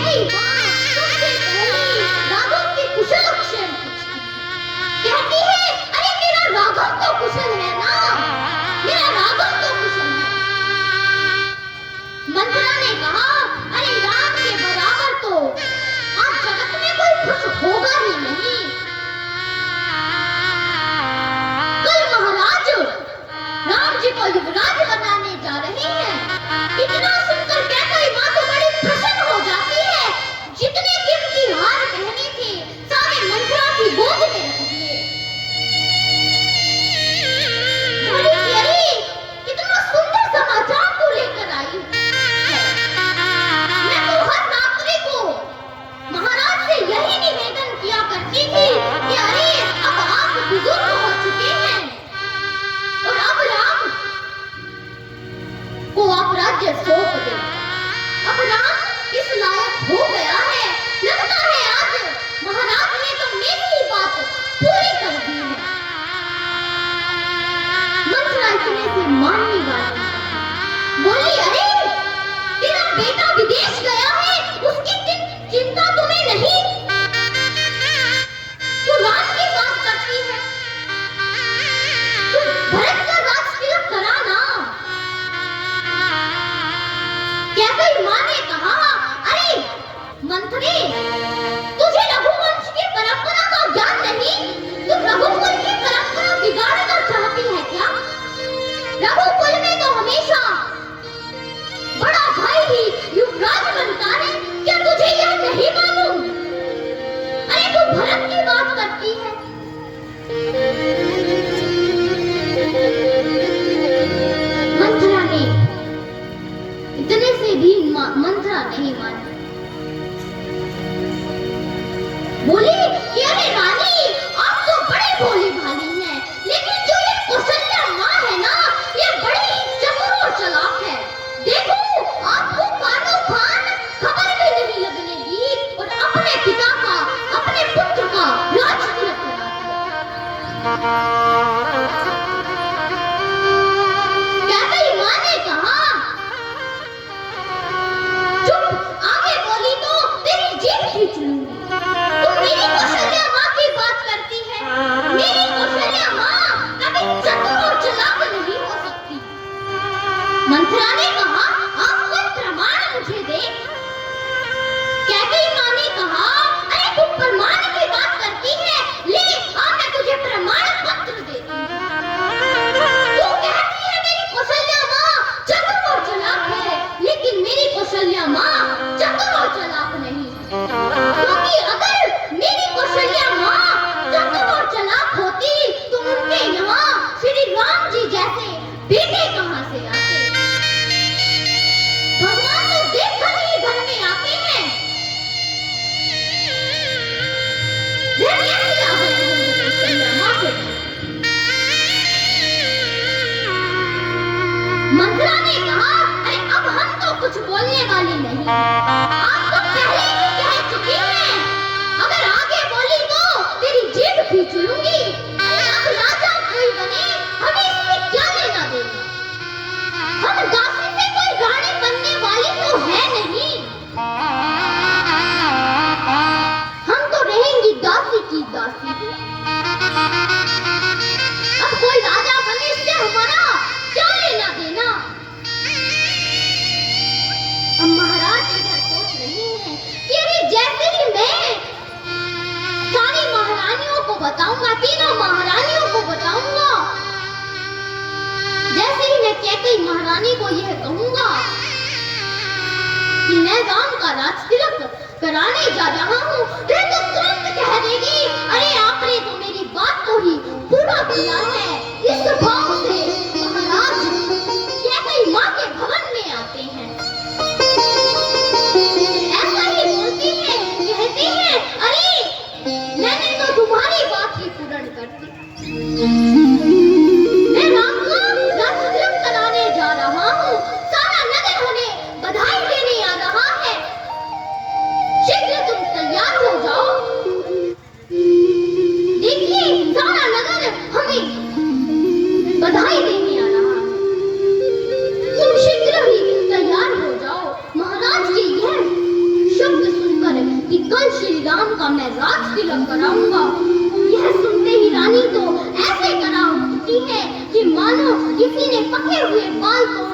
कैकई माँ सबसे पहले राघव की कुशल-क्षेम पूछती है। कहती है, अरे मेरा राघव तो कुशल है ना, मेरा राघव तो कुशल है। मंथरा ने कहा, अरे राम के बराबर तो आज जगत में कोई खुश होगा ही नहीं। कल महाराज राम जी को युवराज बनाने जा रहे हैं। इतना सुनकर कैकई माँ तो बड़ी प्रसन्न हो जाती है। जितने कीमती हार पहने थे सारे मंथरा की गोद में रख दिए। बोली कि अरे कितना सुंदर समाचार तू लेकर आई है। मैं तो हर रात्रि को महाराज से यही निवेदन किया करती थी कि अरे अब आप बुजुर्ग हो चुके हैं और अब राम को आप राज्य सौंप दे। अब राम इस लायक हो गया है। लगता है आज महाराज ने तो मेरी ही बात पूरी कर दी है। मंथरा इतने से मानने वाली बोली, अरे तेरा बेटा विदेश गया है, उसकी चिंता तुम्हें नहीं? तू राम की बात करती है। तू भरत का राज तिलक करा ना। कैकई माँ ने कहा, अरे मंथरे तुझे रघुवंश की परंपरा का ज्ञान नहीं? तू रघुकुल की परंपरा बिगाड़ना चाहती है क्या? रघुकुल में तो हमेशा बड़ा भाई ही युवराज बनता है। क्या तुझे यह नहीं मालूम? अरे तू भरत की बात करती है। मंथरा ने इतने से भी मंथरा नहीं मानी। बोली कि अरे रानी आप तो बड़े भोली भाली हैं, लेकिन जो ये कौशल्या माँ है ना, ये बड़ी चतुर और चालाक है। देखो आपको कानो खान खबर भी नहीं लगने दी और अपने पिता का, अपने पुत्र का राज तिलक करा दिया। कैकई माँ ने कहा, चुप, आगे बोली तो तेरी जीभ खींच लूंगी। तुम मेरी कौशल्या माँ की बात करती है। मेरी कौशल्या माँ कभी चतुर और चालाक नहीं हो सकती। मंथरा ने कहा, आप कोई प्रमाण मुझे दे। कैकई माँ ने कहा, अरे तू प्रमाण की बात करती है, ले आ मैं तुझे प्रमाण पत्र देती हूँ। तू कहती है मेरी कौशल्या माँ चतुर और चालाक है, लेकिन मेरी कौशल्या माँ चतुर और चालाक नहीं। क्योंकि अगर मेरी कौशल्या माँ चतुर और चालाक होती तो उनके यहाँ श्री राम जी जैसे बेटे कहाँ से आते? भगवान तो देखकर ही घर में आते हैं। वे कैसे आ गए होंगे कौशल्या माँ के घर? मंथरा ने कहा, अरे अब हम तो कुछ बोलने वाले नहीं। आप तो पहले ही कह चुकी हैं। अगर आगे बोली तो तेरी जीभ खींच लूंगी। अरे अब राजा कोई बने, हमें इससे क्या लेना देना? हम दासी से कोई रानी बनने वाली तो है नहीं। हम तो रहेंगी दासी की दासी। अब कोई राजा बने, इससे हमारा क्या लेना देना? अब महाराज इधर सोच रहे हैं कि अरे जैसे ही मैं सारी महारानियों को बताऊंगा, तीनों महारानियों को बताऊंगा, जैसे ही मैं कैकई महारानी को यह कहूंगा कि मैं राम का राज तिलक कराने जा रहा हूँ, वह तो तुरंत कह देगी, अरे आपने तो मेरी बात को ही पूरा किया है। इस भाव से महाराज कैकई माँ के भवन में आते हैं। ऐसा ही बोलती है, कहती है, अरे मैंने तो तुम्हारी बात ही पूर्ण कर दी। मैं राम का राज तिलक कराने जा रहा हूँ। सारा नगर हमें बधाई देने आ रहा है। शीघ्र तुम तैयार हो जाओ। देखिए सारा नगर हमें बधाई देने श्री राम का मैं राज तिलक कराऊंगा। यह सुनते ही रानी तो ऐसे करा उठती है कि मानो किसी ने पके हुए बाल तोड़